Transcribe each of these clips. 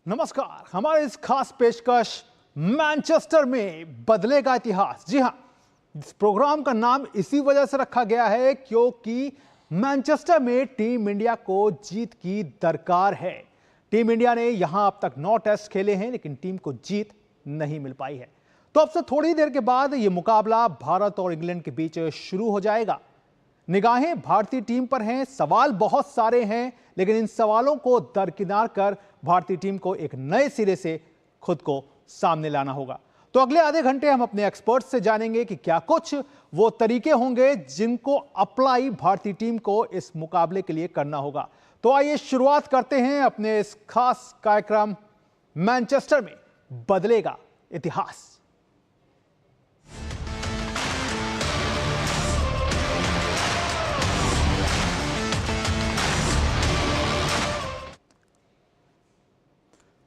नमस्कार। हमारे इस खास पेशकश मैनचेस्टर में बदलेगा इतिहास। जी हां, इस प्रोग्राम का नाम इसी वजह से रखा गया है क्योंकि मैनचेस्टर में टीम इंडिया को जीत की दरकार है। टीम इंडिया ने यहां अब तक 9 टेस्ट खेले हैं लेकिन टीम को जीत नहीं मिल पाई है। तो अब से थोड़ी देर के बाद यह मुकाबला भारत और इंग्लैंड के बीच शुरू हो जाएगा। निगाहें भारतीय टीम पर हैं, सवाल बहुत सारे हैं, लेकिन इन सवालों को दरकिनार कर भारतीय टीम को एक नए सिरे से खुद को सामने लाना होगा। तो अगले आधे घंटे हम अपने एक्सपर्ट्स से जानेंगे कि क्या कुछ वो तरीके होंगे जिनको अप्लाई भारतीय टीम को इस मुकाबले के लिए करना होगा। तो आइए शुरुआत करते हैं अपने इस खास कार्यक्रम मैनचेस्टर में बदलेगा इतिहास।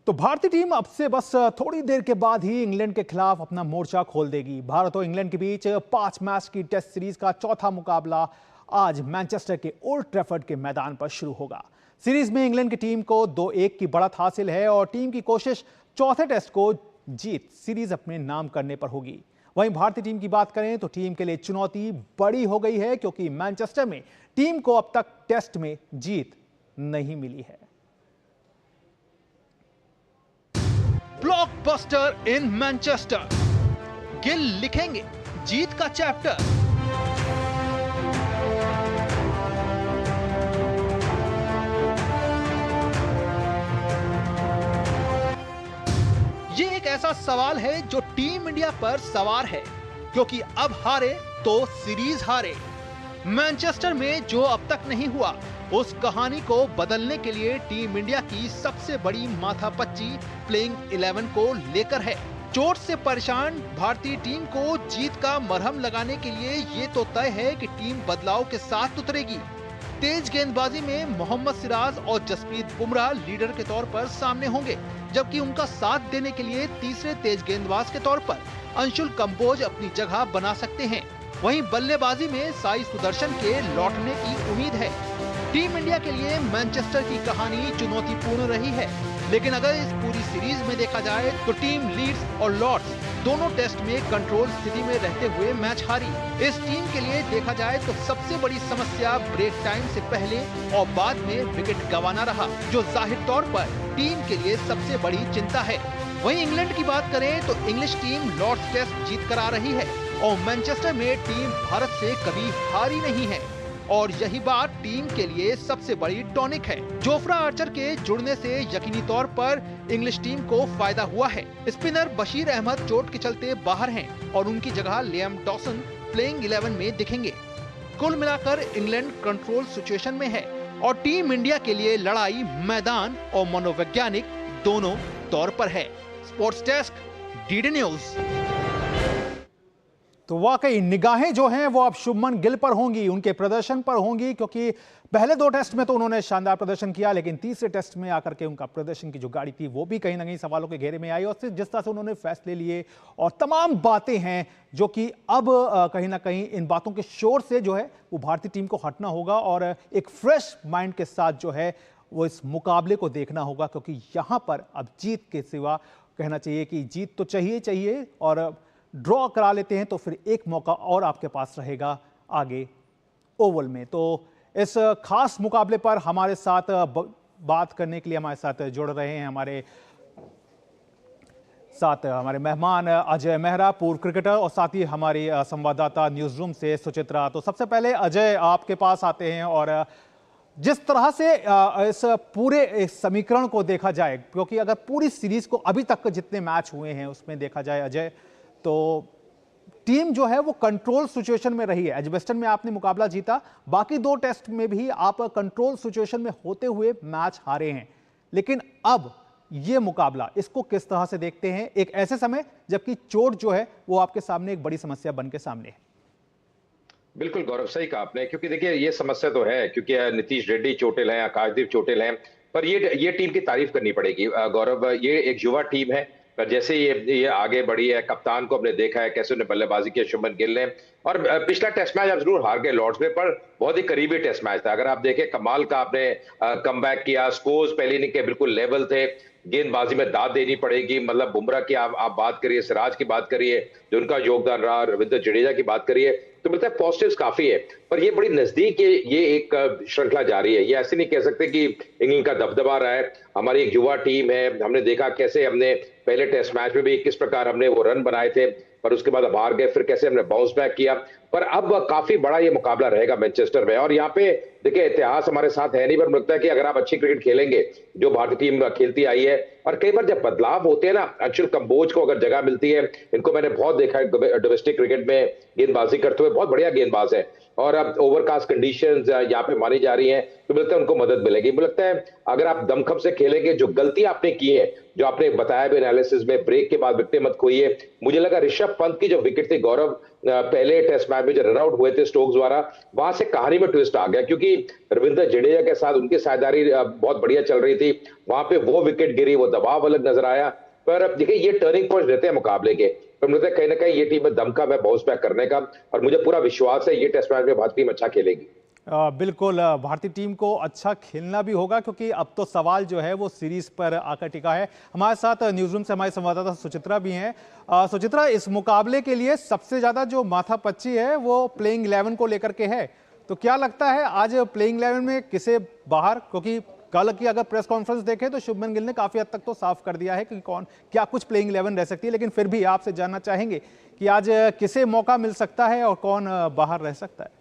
तो भारतीय टीम अब से बस थोड़ी देर के बाद ही इंग्लैंड के खिलाफ अपना मोर्चा खोल देगी। भारत और इंग्लैंड के बीच 5 मैच की टेस्ट सीरीज का चौथा मुकाबला आज मैनचेस्टर के ओल्ड ट्रैफर्ड के मैदान पर शुरू होगा। सीरीज में इंग्लैंड की टीम को 2-1 की बढ़त हासिल है और टीम की कोशिश चौथे टेस्ट को जीत सीरीज अपने नाम करने पर होगी। वहीं भारतीय टीम की बात करें तो टीम के लिए चुनौती बड़ी हो गई है क्योंकि मैनचेस्टर में टीम को अब तक टेस्ट में जीत नहीं मिली है। ब्लॉकबस्टर इन मैनचेस्टर, गिल लिखेंगे जीत का चैप्टर। ये एक ऐसा सवाल है जो टीम इंडिया पर सवार है क्योंकि अब हारे तो सीरीज हारे। मैनचेस्टर में जो अब तक नहीं हुआ उस कहानी को बदलने के लिए टीम इंडिया की सबसे बड़ी माथापच्ची प्लेइंग 11 को लेकर है। चोट से परेशान भारतीय टीम को जीत का मरहम लगाने के लिए ये तो तय है कि टीम बदलाव के साथ उतरेगी। तेज गेंदबाजी में मोहम्मद सिराज और जसप्रीत बुमराह लीडर के तौर पर सामने होंगे, जबकि उनका साथ देने के लिए तीसरे तेज गेंदबाज के तौर पर अंशुल कंबोज अपनी जगह बना सकते हैं। वहीं बल्लेबाजी में साई सुदर्शन के लौटने की उम्मीद है। टीम इंडिया के लिए मैनचेस्टर की कहानी चुनौतीपूर्ण रही है, लेकिन अगर इस पूरी सीरीज में देखा जाए तो टीम लीड्स और लॉर्ड्स दोनों टेस्ट में कंट्रोल स्थिति में रहते हुए मैच हारी। इस टीम के लिए देखा जाए तो सबसे बड़ी समस्या ब्रेक टाइम से पहले और बाद में विकेट गंवाना रहा, जो जाहिर तौर पर टीम के लिए सबसे बड़ी चिंता है। वहीं इंग्लैंड की बात करें तो इंग्लिश टीम लॉर्ड्स टेस्ट जीत कर आ रही है और मैनचेस्टर में टीम भारत से कभी हारी नहीं है और यही बात टीम के लिए सबसे बड़ी टॉनिक है। जोफ्रा आर्चर के जुड़ने से यकीनी तौर पर इंग्लिश टीम को फायदा हुआ है। स्पिनर बशीर अहमद चोट के चलते बाहर हैं और उनकी जगह लियाम डॉसन प्लेइंग 11 में दिखेंगे। कुल मिलाकर इंग्लैंड कंट्रोल सिचुएशन में है और टीम इंडिया के लिए लड़ाई मैदान और मनोवैज्ञानिक दोनों तौर पर है। Sports desk, DD news. तो वाकई निगाहें जो हैं वो अब शुभमन गिल पर होंगी, उनके प्रदर्शन पर होंगी, क्योंकि पहले 2 टेस्ट में तो उन्होंने शानदार प्रदर्शन किया, लेकिन तीसरे टेस्ट में आकर के उनका प्रदर्शन की जो गाड़ी थी वो भी कहीं ना कहीं सवालों के घेरे में आई। और फिर जिस तरह से उन्होंने फैसले लिए और तमाम बातें हैं जो कि अब कहीं ना कहीं इन बातों के शोर से जो है वो भारतीय टीम को हटना होगा और एक फ्रेश माइंड के साथ जो है वो इस मुकाबले को देखना होगा, क्योंकि यहाँ पर अब जीत के सिवा कहना चाहिए कि जीत तो चाहिए और ड्रॉ करा लेते हैं तो फिर एक मौका और आपके पास रहेगा आगे ओवल में। तो इस खास मुकाबले पर हमारे साथ बात करने के लिए हमारे साथ जुड़ रहे हैं हमारे मेहमान अजय मेहरा, पूर्व क्रिकेटर, और साथ ही हमारी संवाददाता न्यूज रूम से सुचित्रा। तो सबसे पहले अजय आपके पास आते हैं और जिस तरह से इस पूरे इस समीकरण को देखा जाए, क्योंकि अगर पूरी सीरीज को अभी तक जितने मैच हुए हैं उसमें देखा जाए अजय, तो टीम जो है वो कंट्रोल सिचुएशन में रही है। एजबेस्टन में आपने मुकाबला जीता, बाकी 2 टेस्ट में भी आप कंट्रोल सिचुएशन में होते हुए मैच हारे हैं, लेकिन अब ये मुकाबला इसको किस तरह से देखते हैं एक ऐसे समय जबकि चोट जो है वो आपके सामने एक बड़ी समस्या बन के सामने है? बिल्कुल गौरव, सही कहा आपने, क्योंकि देखिए ये समस्या तो है, क्योंकि नीतीश रेड्डी चोटिल हैं, आकाशदीप चोटिल हैं, पर ये टीम की तारीफ करनी पड़ेगी गौरव। ये एक युवा टीम है पर जैसे ये आगे बढ़ी है, कप्तान को हमने देखा है कैसे उन्हें बल्लेबाजी की शुभमन गिल ने। और पिछला टेस्ट मैच आप जरूर हार गए लॉर्ड्स में, पर बहुत ही करीबी टेस्ट मैच था। अगर आप देखें, कमाल का आपने कमबैक किया, स्कोर्स पहले इनिंग के बिल्कुल लेवल थे, गेंदबाजी में दाद देनी पड़ेगी। मतलब बुमराह की आप बात करिए, सिराज की बात करिए, जो उनका योगदान रहा, रविंद्र जडेजा की बात करिए, तो मिलता है पॉजिटिव्स काफी है। पर ये बड़ी नजदीक ये एक श्रृंखला जारी है। ये ऐसे नहीं कह सकते कि इंग्लैंड का दबदबा रहा है। हमारी एक युवा टीम है, हमने देखा कैसे हमने पहले टेस्ट मैच में भी किस प्रकार हमने वो रन बनाए थे, पर उसके बाद हम हार गए, फिर कैसे हमने बाउंस बैक किया। पर अब काफी बड़ा ये मुकाबला रहेगा मैनचेस्टर में। और यहाँ पे देखिए, इतिहास हमारे साथ है नहीं, पर मुझे लगता है कि अगर आप अच्छी क्रिकेट खेलेंगे, जो भारतीय टीम खेलती आई है, और कई बार जब बदलाव होते हैं ना, अंशुल कंबोज को अगर जगह मिलती है, इनको मैंने बहुत देखा है डोमेस्टिक क्रिकेट में गेंदबाजी करते हुए, बहुत बढ़िया गेंदबाज है। और अब ओवरकास्ट कंडीशंस यहाँ पे मानी जा रही हैं, तो मुझे लगता है उनको मदद मिलेगी। मुझे लगता है अगर आप दमखम से खेलेंगे, जो गलती आपने की है, जो आपने बताया भी एनालिसिस में, ब्रेक के बाद विकेट मत खोइए। मुझे लगा ऋषभ पंत की जो विकेट थी गौरव, पहले टेस्ट मैच में जो रन आउट हुए थे स्टोक्स द्वारा, वहां से कहानी में ट्विस्ट आ गया, क्योंकि रविंद्र जडेजा के साथ उनकी साझेदारी बहुत बढ़िया चल रही थी। वहां पे वो विकेट गिरी, वो दबाव अलग नजर आया। पर अब देखिए, ये टर्निंग पॉइंट रहते हैं मुकाबले के, पर मुझे कहीं ना कहीं ये टीम में दमखम है बाउंस बैक करने का, और मुझे पूरा विश्वास है ये टेस्ट मैच में भारतीय टीम अच्छा खेलेगी। बिल्कुल, भारतीय टीम को अच्छा खेलना भी होगा, क्योंकि अब तो सवाल जो है वो सीरीज पर आकर टिका है। हमारे साथ न्यूज़ रूम से हमारे संवाददाता सुचित्रा भी हैं। सुचित्रा, इस मुकाबले के लिए सबसे ज़्यादा जो माथापच्ची है वो प्लेइंग 11 को लेकर के है, तो क्या लगता है आज प्लेइंग 11 में किसे बाहर, क्योंकि कल की अगर प्रेस कॉन्फ्रेंस देखें तो शुभमन गिल ने काफ़ी हद तक तो साफ कर दिया है कि कौन क्या कुछ प्लेइंग 11 रह सकती है, लेकिन फिर भी आपसे जानना चाहेंगे कि आज किसे मौका मिल सकता है और कौन बाहर रह सकता है।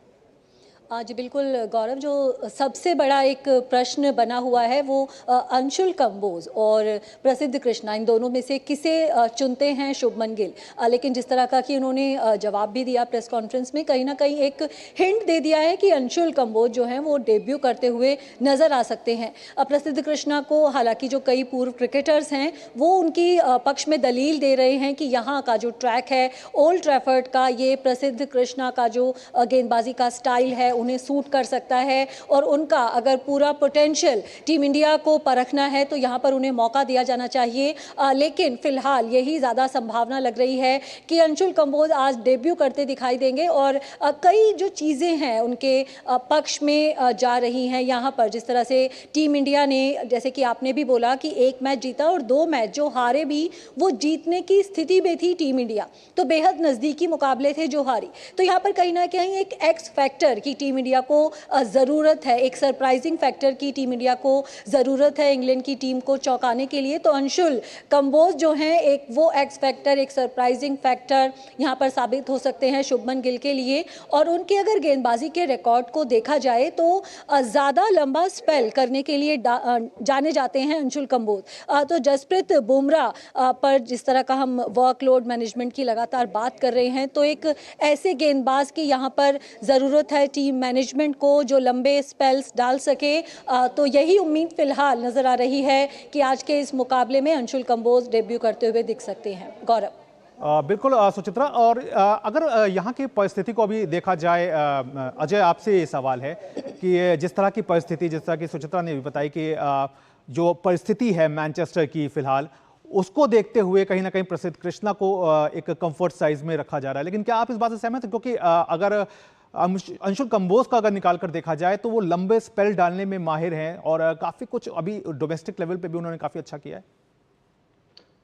जी बिल्कुल गौरव, जो सबसे बड़ा एक प्रश्न बना हुआ है वो अंशुल कंबोज और प्रसिद्ध कृष्णा, इन दोनों में से किसे चुनते हैं शुभमन गिल। लेकिन जिस तरह का कि उन्होंने जवाब भी दिया प्रेस कॉन्फ्रेंस में, कहीं ना कहीं एक हिंट दे दिया है कि अंशुल कंबोज जो हैं वो डेब्यू करते हुए नज़र आ सकते हैं। प्रसिद्ध कृष्णा को हालांकि जो कई पूर्व क्रिकेटर्स हैं वो उनकी पक्ष में दलील दे रहे हैं कि यहाँ का जो ट्रैक है ओल्ड ट्रैफर्ड का, ये प्रसिद्ध कृष्णा का जो गेंदबाजी का स्टाइल है उन्हें सूट कर सकता है, और उनका अगर पूरा पोटेंशियल टीम इंडिया को परखना है तो यहाँ पर उन्हें मौका दिया जाना चाहिए। लेकिन फिलहाल यही ज़्यादा संभावना लग रही है कि अंशुल कंबोज आज डेब्यू करते दिखाई देंगे, और कई जो चीज़ें हैं उनके पक्ष में जा रही हैं यहाँ पर। जिस तरह से टीम इंडिया ने, जैसे कि आपने भी बोला कि एक मैच जीता और 2 मैच जो हारे भी वो जीतने की स्थिति में थी टीम इंडिया, तो बेहद नज़दीकी मुकाबले थे जो हारी। तो यहाँ पर कहीं ना कहीं एक एक्स फैक्टर की टीम इंडिया को ज़रूरत है, एक सरप्राइजिंग फैक्टर की टीम इंडिया को ज़रूरत है इंग्लैंड की टीम को चौंकाने के लिए। तो अंशुल कंबोज जो हैं एक वो एक्स फैक्टर, एक सरप्राइजिंग फैक्टर यहाँ पर साबित हो सकते हैं शुभमन गिल के लिए। और उनके अगर गेंदबाजी के रिकॉर्ड को देखा जाए तो ज़्यादा लंबा स्पेल करने के लिए जाने जाते हैं अंशुल कंबोज। तो जसप्रीत बुमराह पर जिस तरह का हम वर्कलोड मैनेजमेंट की लगातार बात कर रहे हैं, तो एक ऐसे गेंदबाज की यहाँ पर ज़रूरत है टीम मैनेजमेंट को जो लंबे स्पेल्स डाल सके। तो यही उम्मीद फिलहाल नजर आ रही है कि आज के इस मुकाबले में अंशुल कंबोज डेब्यू करते हुए दिख सकते हैं। गौरव। बिल्कुल सुचित्रा, और अगर यहाँ की परिस्थिति को अभी देखा जाए, अजय आपसे ये सवाल है कि जिस तरह की परिस्थिति, जिस तरह की सुचित्रा ने भी बताई कि जो परिस्थिति है मैनचेस्टर की फिलहाल, उसको देखते हुए कहीं ना कहीं प्रसिद्ध कृष्णा को एक कंफर्ट साइज में रखा जा रहा है, लेकिन क्या आप इस बात से सहमत हैं? क्योंकि अगर अंशुल कंबोज का अगर निकाल कर देखा जाए तो वो लंबे स्पेल डालने में माहिर हैं, और काफी कुछ अभी डोमेस्टिक लेवल पे भी उन्होंने काफी अच्छा किया है।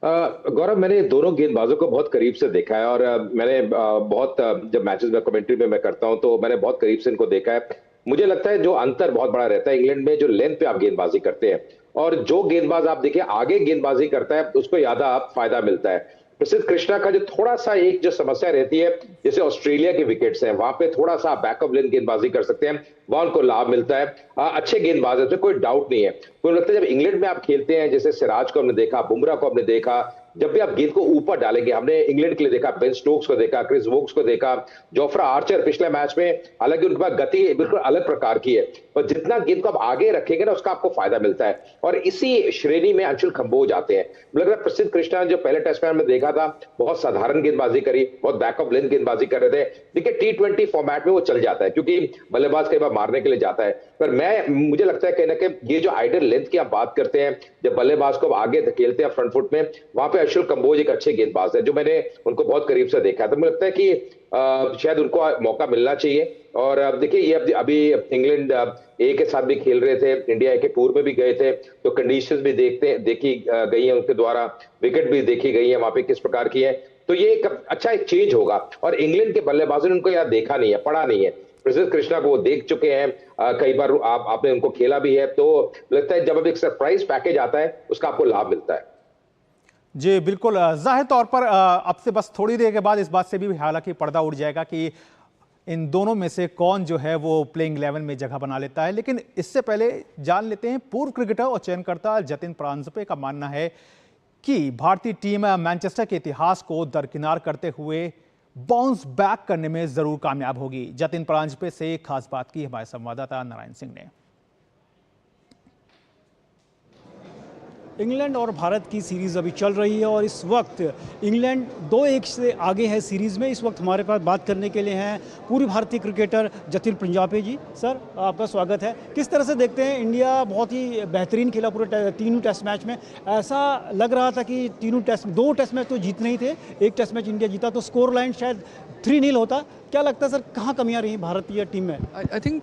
गौरव, मैंने दोनों गेंदबाजों को बहुत करीब से देखा है, और मैंने बहुत जब मैचेस में कमेंट्री में मैं करता हूं तो मैंने बहुत करीब से इनको देखा है। मुझे लगता है जो अंतर बहुत बड़ा रहता है इंग्लैंड में, जो लेंथ पे आप गेंदबाजी करते हैं, और जो गेंदबाज आप देखिए आगे गेंदबाजी करता है उसको ज्यादा फायदा मिलता है। प्रसिद्ध कृष्णा का जो थोड़ा सा एक जो समस्या रहती है, जैसे ऑस्ट्रेलिया के विकेट्स हैं, वहां पे थोड़ा सा बैकअप लेन गेंदबाजी कर सकते हैं, वहां उनको लाभ मिलता है। अच्छे गेंदबाज है, कोई डाउट नहीं है। मुझे लगता है जब इंग्लैंड में आप खेलते हैं, जैसे सिराज को हमने देखा, बुमराह को हमने देखा, जब भी आप गेंद को ऊपर डालेंगे, हमने इंग्लैंड के लिए देखा, बेन स्टोक्स को देखा, क्रिस वोक्स को देखा, जोफ्रा आर्चर पिछले मैच में, हालांकि उनके पास गति बिल्कुल अलग प्रकार की है, पर जितना गेंद को आप आगे रखेंगे ना उसका आपको फायदा मिलता है, और इसी श्रेणी में अंशुल कंबोज आते हैं। मुझे लगता है प्रसिद्ध कृष्णा जो पहले टेस्ट मैच में देखा था, बहुत साधारण गेंदबाजी करी, बहुत बैकअप लेंथ गेंदबाजी कर रहे थे। देखिए T20 फॉर्मेट में वो चल जाता है, क्योंकि बल्लेबाज कई बार मारने के लिए जाता है, पर मुझे लगता है कहीं ना कहीं ये जो आइडियल लेंथ की आप बात करते हैं, जब बल्लेबाज को आगे धकेलते हैं फ्रंट फुट में, वहां पे अंशुल कंबोज एक अच्छे गेंदबाज है, जो मैंने उनको बहुत करीब से देखा, तो मुझे लगता है कि शायद उनको मौका मिलना चाहिए। और अब देखिए, ये अभी इंग्लैंड ए के साथ भी खेल रहे थे, इंडिया ए के पूर्व में भी गए थे, तो कंडीशंस भी देखी गई है उनके द्वारा, विकेट भी देखी गई है वहां पे किस प्रकार की है। तो ये एक अच्छा एक चेंज होगा। और इंग्लैंड के बल्लेबाजों ने उनको यार देखा नहीं है, पढ़ा नहीं है। प्रसिद्ध कृष्णा को वो देख चुके हैं, कई बार आपने उनको खेला भी है, तो लगता है जब अब एक सरप्राइज पैकेज आता है उसका आपको लाभ मिलता है। जी बिल्कुल, जाहिर तौर पर अब से बस थोड़ी देर के बाद इस बात से भी हालांकि पर्दा उठ जाएगा कि इन दोनों में से कौन जो है वो प्लेइंग 11 में जगह बना लेता है। लेकिन इससे पहले जान लेते हैं, पूर्व क्रिकेटर और चयनकर्ता जतिन परांजपे का मानना है कि भारतीय टीम मैनचेस्टर के इतिहास को दरकिनार करते हुए बाउंस बैक करने में जरूर कामयाब होगी। जतिन परांजपे से खास बात की हमारे संवाददाता नारायण सिंह ने। इंग्लैंड और भारत की सीरीज़ अभी चल रही है और इस वक्त इंग्लैंड 2-1 से आगे है सीरीज़ में। इस वक्त हमारे पास बात करने के लिए हैं पूर्व भारतीय क्रिकेटर जतिन परांजपे जी। सर, आपका स्वागत है। किस तरह से देखते हैं, इंडिया बहुत ही बेहतरीन खेला पूरे तीनों टेस्ट मैच में। ऐसा लग रहा था कि दो टेस्ट मैच तो जीतने ही थे, एक टेस्ट मैच इंडिया जीता तो स्कोर लाइन शायद 3-0 होता। क्या लगता है सर, कहाँ कमियाँ रही भारतीय टीम में? आई थिंक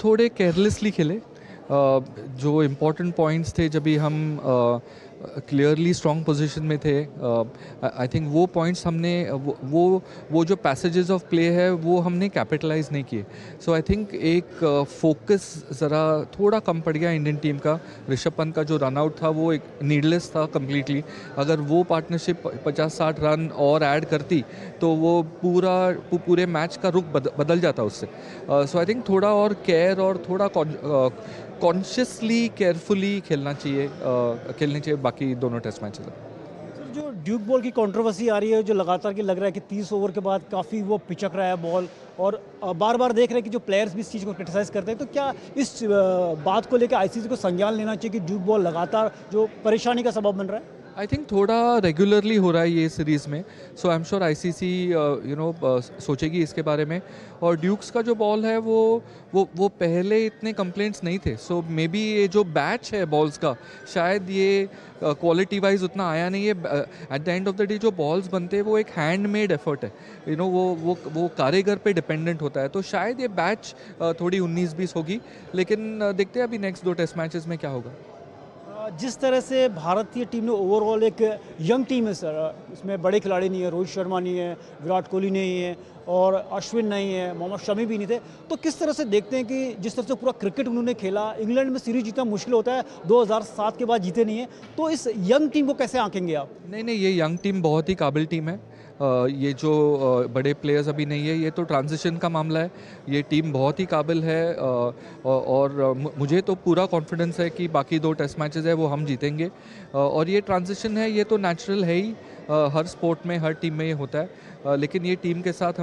थोड़े केयरलेसली खेले। जो इम्पोर्टेंट पॉइंट्स थे, जब भी हम क्लियरली स्ट्रॉन्ग पोजीशन में थे, आई थिंक वो पॉइंट्स हमने वो जो पैसेजेस ऑफ प्ले है वो हमने कैपिटलाइज नहीं किए। सो आई थिंक एक फोकस ज़रा थोड़ा कम पड़ गया इंडियन टीम का। ऋषभ पंत का जो रन आउट था वो एक नीडलेस था कम्प्लीटली। अगर वो पार्टनरशिप 50-60 रन और ऐड करती तो वो पूरे मैच का रुख बदल जाता उससे। सो आई थिंक थोड़ा और केयर और थोड़ा कॉन्शियसली केयरफुली खेलने चाहिए बाकी दोनों टेस्ट मैचेस। जो ड्यूक बॉल की कंट्रोवर्सी आ रही है, जो लगातार कि लग रहा है कि 30 ओवर के बाद काफ़ी वो पिचक रहा है बॉल, और बार बार देख रहे हैं कि जो प्लेयर्स भी इस चीज़ को क्रिटिसाइज़ करते हैं, तो क्या इस बात को लेकर आईसीसी को संज्ञान लेना चाहिए कि ड्यूक बॉल लगातार जो परेशानी का सबब बन रहा है? आई थिंक थोड़ा रेगुलरली हो रहा है ये सीरीज़ में। सो आई एम श्योर आईसीसी सोचेगी इसके बारे में। और ड्यूक्स का जो बॉल है वो पहले इतने कंप्लेंट्स नहीं थे। सो मे बी ये जो बैच है बॉल्स का, शायद ये क्वालिटी वाइज उतना आया नहीं है। At the end of the day जो बॉल्स बनते हैं वो एक हैंडमेड एफर्ट है, वो कारीगर पे डिपेंडेंट होता है। तो शायद ये बैच थोड़ी 19-20 होगी, लेकिन देखते हैं अभी नेक्स्ट 2 टेस्ट मैचेस में क्या होगा। जिस तरह से भारतीय टीम ने ओवरऑल एक यंग टीम है सर, इसमें बड़े खिलाड़ी नहीं है, रोहित शर्मा नहीं है, विराट कोहली नहीं है और अश्विन नहीं है, मोहम्मद शमी भी नहीं थे, तो किस तरह से देखते हैं कि जिस तरह से पूरा क्रिकेट उन्होंने खेला, इंग्लैंड में सीरीज जीतना मुश्किल होता है, 2007 के बाद जीते नहीं है, तो इस यंग टीम को कैसे आंकेंगे आप? नहीं, ये यंग टीम बहुत ही काबिल टीम है। ये जो बड़े प्लेयर्स अभी नहीं है, ये तो ट्रांजिशन का मामला है। ये टीम बहुत ही काबिल है और मुझे तो पूरा कॉन्फिडेंस है कि बाकी 2 टेस्ट मैचेस है वो हम जीतेंगे। और ये ट्रांजिशन है, ये तो नेचुरल है ही, हर स्पोर्ट में हर टीम में ये होता है। लेकिन ये टीम के साथ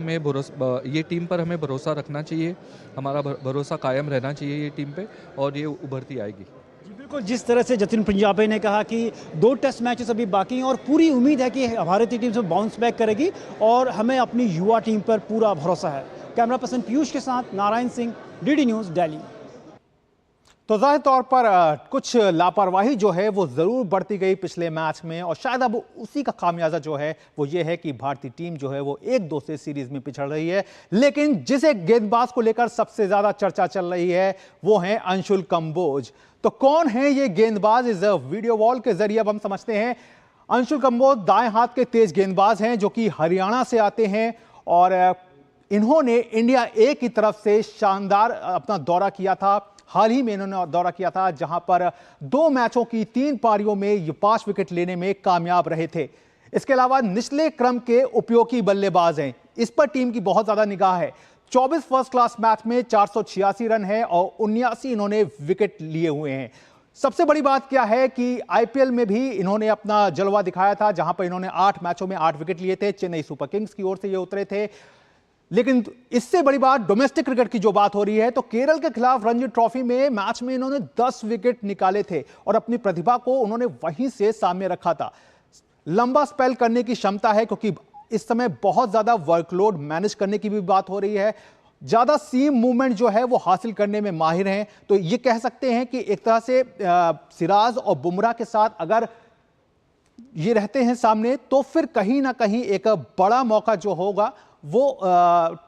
ये टीम पर हमें भरोसा रखना चाहिए, हमारा भरोसा कायम रहना चाहिए ये टीम पे, और ये उभरती आएगी। बिल्कुल, जिस तरह से जतिन परांजपे ने कहा कि 2 टेस्ट मैचेस अभी बाकी हैं और पूरी उम्मीद है कि भारतीय टीम से बाउंस बैक करेगी और हमें अपनी युवा टीम पर पूरा भरोसा है। कैमरा पर्सन पीयूष के साथ नारायण सिंह, डीडी न्यूज़, दिल्ली। तो जाहिर तौर पर कुछ लापरवाही जो है वो जरूर बढ़ती गई पिछले मैच में, और शायद अब उसी का खामियाजा जो है वो ये है कि भारतीय टीम जो है वो 1-2 से सीरीज में पिछड़ रही है। लेकिन जिस एक गेंदबाज को लेकर सबसे ज्यादा चर्चा चल रही है वो है अंशुल कंबोज। तो कौन है ये गेंदबाज, इस वीडियो वॉल के जरिए अब हम समझते हैं। अंशुल कंबोज दाएं हाथ के तेज गेंदबाज हैं जो कि हरियाणा से आते हैं, और इन्होंने इंडिया ए की तरफ से शानदार अपना दौरा किया था। हाल ही में इन्होंने दौरा किया था जहां पर 2 मैचों की 3 पारियों में ये 5 विकेट लेने में कामयाब रहे थे। इसके अलावा निचले क्रम के उपयोगी बल्लेबाज हैं, इस पर टीम की बहुत ज्यादा निगाह है। 24 फर्स्ट क्लास मैच में 486 रन है और 79 इन्होंने विकेट लिए हुए हैं। सबसे बड़ी बात क्या है कि आईपीएल में भी इन्होंने अपना जलवा दिखाया था, जहां पर इन्होंने 8 मैचों में 8 विकेट लिए थे। चेन्नई सुपर किंग्स की ओर से ये उतरे थे। लेकिन इससे बड़ी बात डोमेस्टिक क्रिकेट की जो बात हो रही है, तो केरल के खिलाफ रणजी ट्रॉफी में मैच में इन्होंने 10 विकेट निकाले थे और अपनी प्रतिभा को उन्होंने वहीं से सामने रखा था। लंबा स्पेल करने की क्षमता है, क्योंकि इस समय बहुत ज्यादा वर्कलोड मैनेज करने की भी बात हो रही है। ज्यादा सीम मूवमेंट जो है वो हासिल करने में माहिर हैं। तो ये कह सकते हैं कि एक तरह से सिराज और बुमराह के साथ अगर ये रहते हैं सामने, तो फिर कहीं ना कहीं एक बड़ा मौका जो होगा वो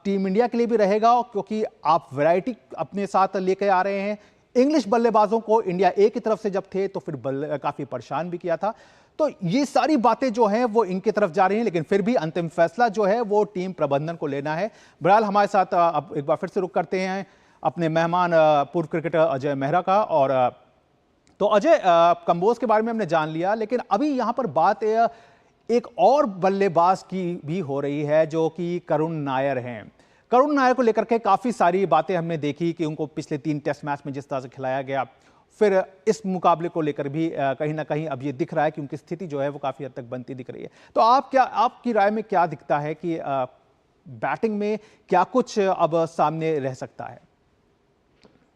टीम इंडिया के लिए भी रहेगा, क्योंकि आप वैरायटी अपने साथ लेके आ रहे हैं। इंग्लिश बल्लेबाजों को इंडिया ए की तरफ से जब थे तो फिर काफी परेशान भी किया था। तो ये सारी बातें जो हैं वो इनकी तरफ जा रही हैं, लेकिन फिर भी अंतिम फैसला जो है वो टीम प्रबंधन को लेना है। बहरहाल हमारे साथ अब एक बार फिर से रुक करते हैं अपने मेहमान पूर्व क्रिकेटर अजय मेहरा का। और तो अजय, कंबोज के बारे में हमने जान लिया, लेकिन अभी यहाँ पर बात एक और बल्लेबाज की भी हो रही है जो कि करुण नायर हैं। करुण नायर को लेकर के काफ़ी सारी बातें हमने देखी कि उनको पिछले 3 टेस्ट मैच में जिस तरह से खिलाया गया, फिर इस मुकाबले को लेकर भी कहीं ना कहीं अब ये दिख रहा है कि उनकी स्थिति जो है वो काफ़ी हद तक बनती दिख रही है। तो आपकी राय में क्या दिखता है कि बैटिंग में क्या कुछ अब सामने रह सकता है?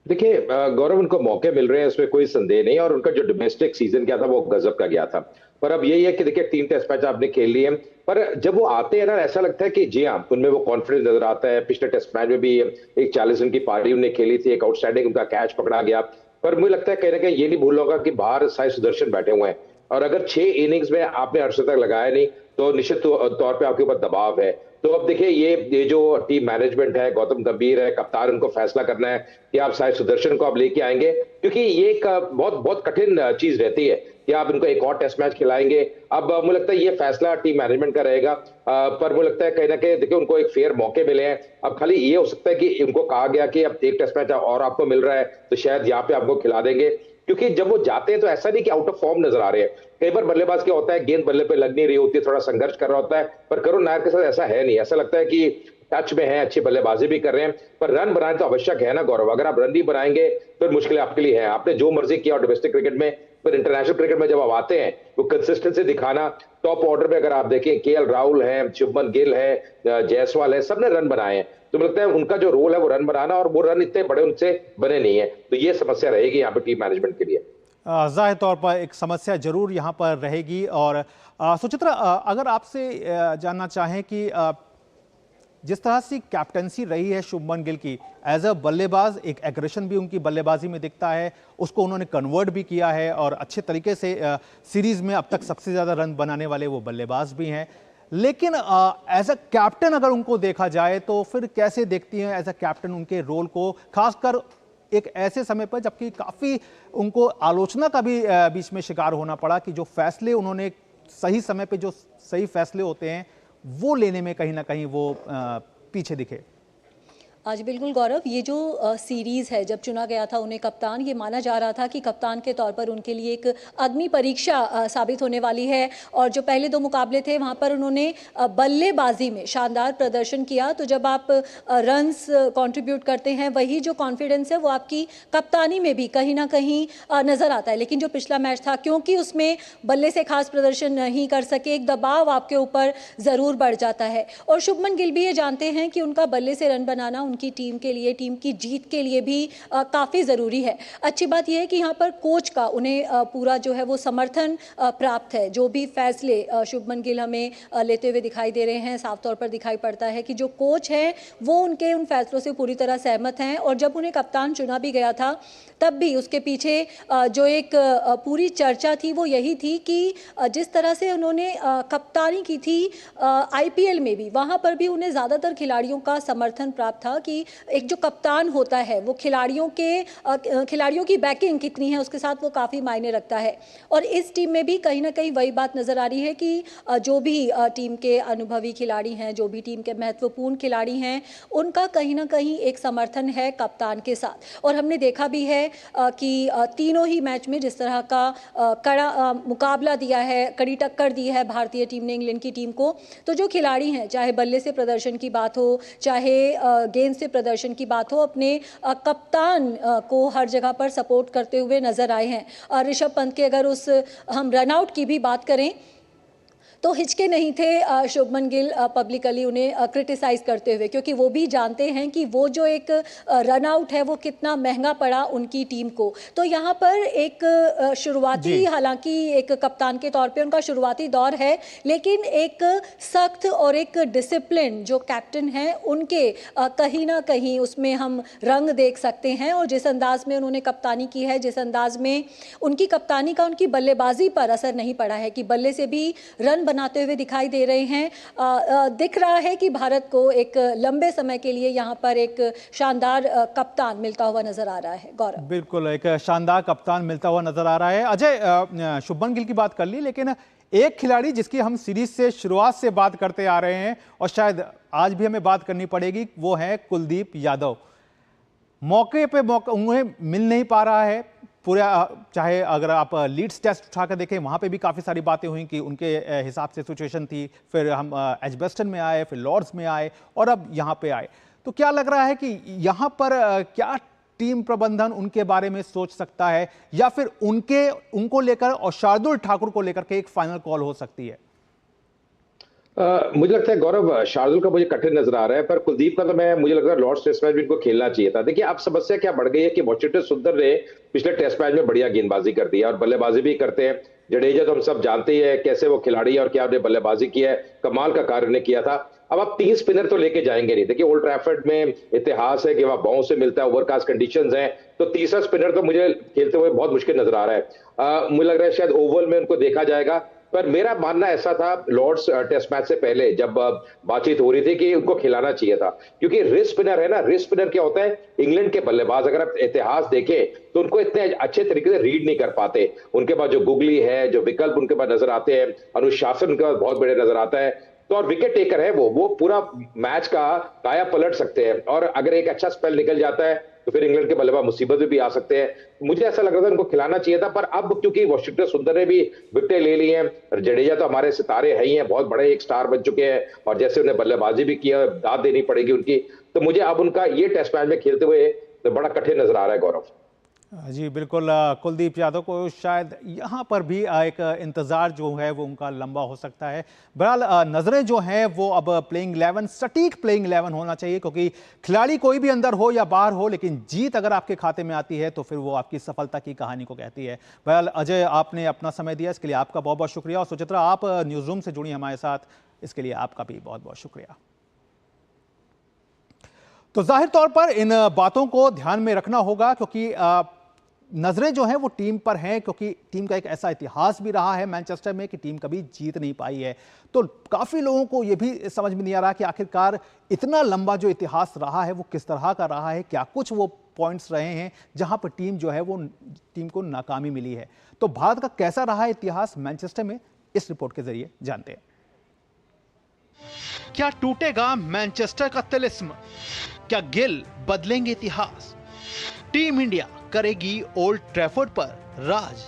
देखिए गौरव, उनको मौके मिल रहे हैं, इसमें कोई संदेह नहीं, और उनका जो डोमेस्टिक सीजन क्या था वो गजब का गया था। पर अब यही है कि देखिए 3 टेस्ट मैच आपने खेल लिए हैं, पर जब वो आते हैं ना, ऐसा लगता है कि जी हाँ, उनमें वो कॉन्फिडेंस नजर आता है। पिछले टेस्ट मैच में भी एक 40 रन की पारी उन्हें खेली थी, एक आउटस्टैंडिंग उनका कैच पकड़ा गया। पर मुझे लगता है कहीं ना कहीं ये नहीं भूलूंगा कि बाहर साई सुदर्शन बैठे हुए हैं, और अगर 6 इनिंग्स में आपने अर्धशतक लगाया नहीं तो निश्चित तौर पर आपके ऊपर दबाव है। तो अब देखिए ये जो टीम मैनेजमेंट है, गौतम गंभीर है कप्तान, उनको फैसला करना है कि आप साई सुदर्शन को आप लेके आएंगे, क्योंकि ये एक बहुत बहुत कठिन चीज रहती है कि आप इनको एक और टेस्ट मैच खिलाएंगे। अब मुझे लगता है ये फैसला टीम मैनेजमेंट का रहेगा, पर मुझे लगता है कहीं ना कहीं देखिए उनको एक फेयर मौके मिले हैं। अब खाली ये हो सकता है कि उनको कहा गया कि अब एक टेस्ट मैच और आपको मिल रहा है तो शायद यहाँ पे आपको खिला देंगे, क्योंकि जब वो जाते हैं तो ऐसा नहीं कि आउट ऑफ फॉर्म नजर आ रहे हैं। कई बार बल्लेबाज क्या होता है, गेंद बल्ले पे लग नहीं रही होती है, थोड़ा संघर्ष कर रहा होता है, पर करुण नायर के साथ ऐसा है नहीं। ऐसा लगता है कि टच में है, अच्छी बल्लेबाजी भी कर रहे हैं, पर रन बनाने तो आवश्यक है ना गौरव। अगर आप रन नहीं बनाएंगे फिर मुश्किल आपके लिए है। आपने जो मर्जी किया डोमेस्टिक क्रिकेट में, पर इंटरनेशनल क्रिकेट में जब आप आते हैं वो कंसिस्टेंसी दिखाना। टॉप ऑर्डर में अगर आप देखें, केएल राहुल है, शुभमन गिल है, जायसवाल है, सबने रन बनाए हैं। तो मुझे लगता है उनका जो रोल है वो रन बनाना, और वो रन इतने बड़े उनसे बने नहीं है। तो ये समस्या रहेगी यहाँ पर टीम मैनेजमेंट के लिए। जाहिर तौर पर एक समस्या जरूर यहाँ पर रहेगी। और सुचित्रा, अगर आपसे जानना चाहें कि जिस तरह से कैप्टनसी रही है शुभमन गिल की एज अ बल्लेबाज, एक एग्रेशन भी उनकी बल्लेबाजी में दिखता है, उसको उन्होंने कन्वर्ट भी किया है और अच्छे तरीके से सीरीज में अब तक सबसे ज़्यादा रन बनाने वाले वो बल्लेबाज भी हैं। लेकिन एज अ कैप्टन अगर उनको देखा जाए तो फिर कैसे देखती हैं एज अ कैप्टन उनके रोल को, खासकर एक ऐसे समय पर जबकि काफ़ी उनको आलोचना का भी बीच में शिकार होना पड़ा कि जो फैसले उन्होंने सही समय पे, जो सही फैसले होते हैं वो लेने में कहीं ना कहीं वो पीछे दिखे? आज बिल्कुल गौरव, ये जो सीरीज़ है, जब चुना गया था उन्हें कप्तान, ये माना जा रहा था कि कप्तान के तौर पर उनके लिए एक अग्नि परीक्षा साबित होने वाली है। और जो पहले 2 मुकाबले थे वहाँ पर उन्होंने बल्लेबाजी में शानदार प्रदर्शन किया। तो जब आप रन्स कंट्रीब्यूट करते हैं, वही जो कॉन्फिडेंस है वो आपकी कप्तानी में भी कहीं ना कहीं नज़र आता है। लेकिन जो पिछला मैच था, क्योंकि उसमें बल्ले से खास प्रदर्शन नहीं कर सके, एक दबाव आपके ऊपर ज़रूर बढ़ जाता है। और शुभमन गिल भी ये जानते हैं कि उनका बल्ले से रन बनाना उनकी टीम के लिए, टीम की जीत के लिए भी काफ़ी ज़रूरी है। अच्छी बात यह है कि यहाँ पर कोच का उन्हें पूरा जो है वो समर्थन प्राप्त है। जो भी फैसले शुभमन गिल हमें लेते हुए दिखाई दे रहे हैं, साफ तौर पर दिखाई पड़ता है कि जो कोच है वो उनके उन फैसलों से पूरी तरह सहमत हैं। और जब उन्हें कप्तान चुना भी गया था तब भी उसके पीछे जो एक पूरी चर्चा थी वो यही थी कि जिस तरह से उन्होंने कप्तानी की थी IPL में भी, वहाँ पर भी उन्हें ज़्यादातर खिलाड़ियों का समर्थन प्राप्त था कि एक जो कप्तान होता है वो खिलाड़ियों की बैकिंग कितनी है उसके साथ वो काफ़ी मायने रखता है। और इस टीम में भी कहीं ना कहीं वही बात नज़र आ रही है कि जो भी टीम के अनुभवी खिलाड़ी हैं, जो भी टीम के महत्वपूर्ण खिलाड़ी हैं, उनका कहीं ना कहीं एक समर्थन है कप्तान के साथ। और हमने देखा भी है कि तीनों ही मैच में जिस तरह का कड़ा मुकाबला दिया है, कड़ी टक्कर दी है भारतीय टीम ने इंग्लैंड की टीम को, तो जो खिलाड़ी हैं, चाहे बल्ले से प्रदर्शन की बात हो, चाहे गेंद से प्रदर्शन की बात हो, अपने कप्तान को हर जगह पर सपोर्ट करते हुए नजर आए हैं। ऋषभ पंत के अगर हम रन आउट की भी बात करें तो हिचके नहीं थे शुभमन गिल पब्लिकली उन्हें क्रिटिसाइज करते हुए, क्योंकि वो भी जानते हैं कि वो जो एक रन आउट है वो कितना महंगा पड़ा उनकी टीम को। तो यहाँ पर एक शुरुआती, हालांकि एक कप्तान के तौर पे उनका शुरुआती दौर है, लेकिन एक सख्त और एक डिसिप्लिन जो कैप्टन है उनके कहीं ना कहीं उसमें हम रंग देख सकते हैं। और जिस अंदाज में उन्होंने कप्तानी की है, जिस अंदाज में उनकी कप्तानी का उनकी बल्लेबाजी पर असर नहीं पड़ा है कि बल्ले से भी रन बनाते हुए दिखाई दे रहे हैं। दिख रहा है कि भारत को एक लंबे समय के लिए यहाँ पर एक शानदार कप्तान मिलता हुआ नजर आ रहा है। गौरव, बिल्कुल एक शानदार कप्तान मिलता हुआ नजर आ रहा है। अजय, शुभमन गिल की बात कर ली, लेकिन एक खिलाड़ी जिसकी हम सीरीज से शुरुआत से बात करते आ रहे हैं और शायद आज भी हमें बात करनी पड़ेगी, वो है कुलदीप यादव। मौके पे मौका उन्हें मिल नहीं पा रहा है पूरा, चाहे अगर आप लीड्स टेस्ट उठाकर देखें वहाँ पे भी काफ़ी सारी बातें हुई कि उनके हिसाब से सिचुएशन थी, फिर हम एजबेस्टन में आए, फिर लॉर्ड्स में आए और अब यहाँ पे आए। तो क्या लग रहा है कि यहाँ पर क्या टीम प्रबंधन उनके बारे में सोच सकता है या फिर उनको लेकर और शार्दुल ठाकुर को लेकर के एक फाइनल कॉल हो सकती है? मुझे लगता है गौरव, शार्दुल का मुझे कठिन नजर आ रहा है, पर कुलदीप का तो मुझे लगता है लॉर्ड्स टेस्ट मैच भी इनको खेलना चाहिए था। देखिए अब समस्या क्या बढ़ गई है कि वॉशिंगटन सुंदर ने पिछले टेस्ट मैच में बढ़िया गेंदबाजी कर दी है और बल्लेबाजी भी करते हैं। जडेजा तो हम सब जानते ही है कैसे वो खिलाड़ी है और क्या उन्हें बल्लेबाजी की है, कमाल का कार्य ने किया था। अब आप 3 स्पिनर तो लेके जाएंगे नहीं। देखिए ओल्ड ट्रैफर्ड में इतिहास है कि वहां बाउंस से मिलता है, ओवरकास्ट कंडीशंस हैं, तो तीसरा स्पिनर तो मुझे खेलते हुए बहुत मुश्किल नजर आ रहा है। मुझे लग रहा है शायद ओवल में उनको देखा जाएगा, पर मेरा मानना ऐसा था लॉर्ड्स टेस्ट मैच से पहले जब बातचीत हो रही थी कि उनको खिलाना चाहिए था, क्योंकि रिस्ट स्पिनर है ना। रिस्ट स्पिनर क्या होता है, इंग्लैंड के बल्लेबाज अगर आप इतिहास देखें तो उनको इतने अच्छे तरीके से रीड नहीं कर पाते। उनके पास जो गुगली है, जो विकल्प उनके पास नजर आते हैं, अनुशासन उनके पास बहुत बड़े नजर आता है, तो और विकेट टेकर है वो पूरा मैच का काया पलट सकते हैं। और अगर एक अच्छा स्पेल निकल जाता है तो फिर इंग्लैंड के बल्लेबाज मुसीबत में भी आ सकते हैं। मुझे ऐसा लग रहा था उनको खिलाना चाहिए था, पर अब क्योंकि वॉशिंगटन सुंदर ने भी विकेटें ले ली हैं, जडेजा तो हमारे सितारे है ही हैं, बहुत बड़े एक स्टार बन चुके हैं और जैसे उन्हें बल्लेबाजी भी किया, दाद देनी पड़ेगी उनकी, तो मुझे अब उनका ये टेस्ट मैच में खेलते हुए तो बड़ा कठिन नजर आ रहा है। गौरव जी बिल्कुल, कुलदीप यादव को शायद यहाँ पर भी एक इंतज़ार जो है वो उनका लंबा हो सकता है। बहरहाल नज़रें जो हैं वो अब प्लेइंग 11, सटीक प्लेइंग 11 होना चाहिए, क्योंकि खिलाड़ी कोई भी अंदर हो या बाहर हो, लेकिन जीत अगर आपके खाते में आती है तो फिर वो आपकी सफलता की कहानी को कहती है। बहरहाल अजय, आपने अपना समय दिया, इसके लिए आपका बहुत बहुत शुक्रिया। और सुचित्रा, आप न्यूज़ रूम से जुड़ी हमारे साथ, इसके लिए आपका भी बहुत बहुत शुक्रिया। तो जाहिर तौर पर इन बातों को ध्यान में रखना होगा, क्योंकि नजरें जो हैं वो टीम पर हैं, क्योंकि टीम का एक ऐसा इतिहास भी रहा है मैनचेस्टर में कि टीम कभी जीत नहीं पाई है। तो काफ़ी लोगों को ये भी समझ में नहीं आ रहा कि आखिरकार इतना लंबा जो इतिहास रहा है वो किस तरह का रहा है, क्या कुछ वो पॉइंट्स रहे हैं जहां पर टीम जो है वो टीम को नाकामी मिली है। तो भारत का कैसा रहा है इतिहास मैनचेस्टर में, इस रिपोर्ट के जरिए जानते हैं। क्या टूटेगा मैनचेस्टर का तिलिस्म? क्या गिल बदलेंगे इतिहास? टीम इंडिया करेगी ओल्ड ट्रैफर्ड पर राज?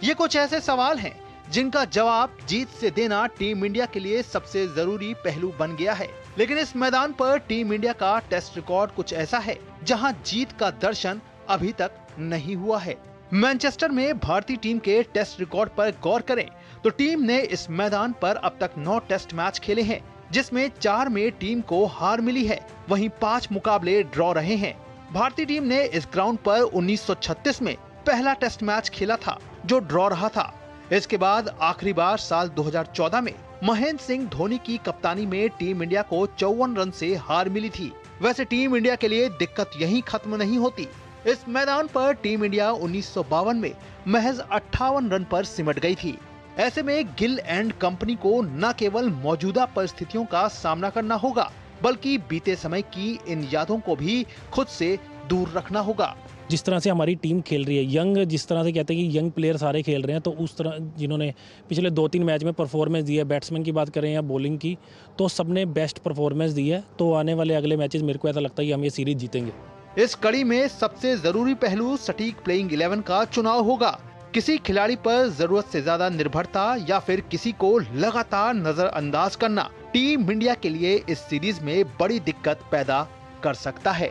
ये कुछ ऐसे सवाल हैं जिनका जवाब जीत से देना टीम इंडिया के लिए सबसे जरूरी पहलू बन गया है। लेकिन इस मैदान पर टीम इंडिया का टेस्ट रिकॉर्ड कुछ ऐसा है जहां जीत का दर्शन अभी तक नहीं हुआ है। मैनचेस्टर में भारतीय टीम के टेस्ट रिकॉर्ड पर गौर करें तो टीम ने इस मैदान पर अब तक 9 टेस्ट मैच खेले हैं, जिसमें 4 में टीम को हार मिली है, वहीं 5 मुकाबले ड्रॉ रहे हैं। भारतीय टीम ने इस ग्राउंड पर 1936 में पहला टेस्ट मैच खेला था जो ड्रॉ रहा था। इसके बाद आखिरी बार साल 2014 में महेंद्र सिंह धोनी की कप्तानी में टीम इंडिया को 54 रन से हार मिली थी। वैसे टीम इंडिया के लिए दिक्कत यहीं खत्म नहीं होती। इस मैदान पर टीम इंडिया 1952 में महज 58 रन पर सिमट गई थी। ऐसे में गिल एंड कंपनी को न केवल मौजूदा परिस्थितियों का सामना करना होगा, बल्कि बीते समय की इन यादों को भी खुद से दूर रखना होगा। जिस तरह से हमारी टीम खेल रही है, यंग, जिस तरह से कहते हैं कि यंग प्लेयर सारे खेल रहे हैं, तो उस तरह जिन्होंने पिछले 2-3 मैच में परफॉर्मेंस दी है, बैट्समैन की बात करें या बॉलिंग की, तो सबने बेस्ट परफॉर्मेंस दी है। तो आने वाले अगले मैचेस मेरे को ऐसा लगता है कि हम ये सीरीज जीतेंगे। इस कड़ी में सबसे जरूरी पहलू सटीक प्लेइंग 11 का चुनाव होगा। किसी खिलाड़ी पर जरूरत से ज्यादा निर्भरता या फिर किसी को लगातार नजरअंदाज करना टीम इंडिया के लिए इस सीरीज में बड़ी दिक्कत पैदा कर सकता है।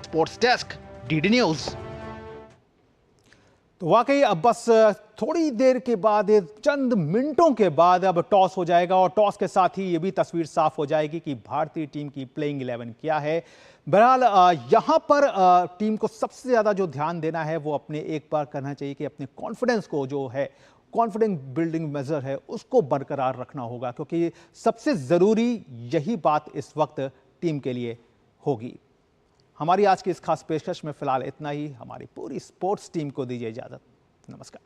Sports desk, DD news. तो वाकई अब बस थोड़ी देर के बाद, चंद मिनटों के बाद अब टॉस हो जाएगा और टॉस के साथ ही ये भी तस्वीर साफ हो जाएगी कि भारतीय टीम की प्लेइंग 11 क्या है। बहरहाल यहां पर टीम को सबसे ज्यादा जो ध्यान देना है वो अपने एक बार करना चाहिए कि अपने कॉन्फिडेंस को जो है, कॉन्फिडेंस बिल्डिंग मेजर है, उसको बरकरार रखना होगा, क्योंकि सबसे जरूरी यही बात इस वक्त टीम के लिए होगी। हमारी आज की इस खास पेशकश में फिलहाल इतना ही। हमारी पूरी स्पोर्ट्स टीम को दीजिए इजाजत। नमस्कार।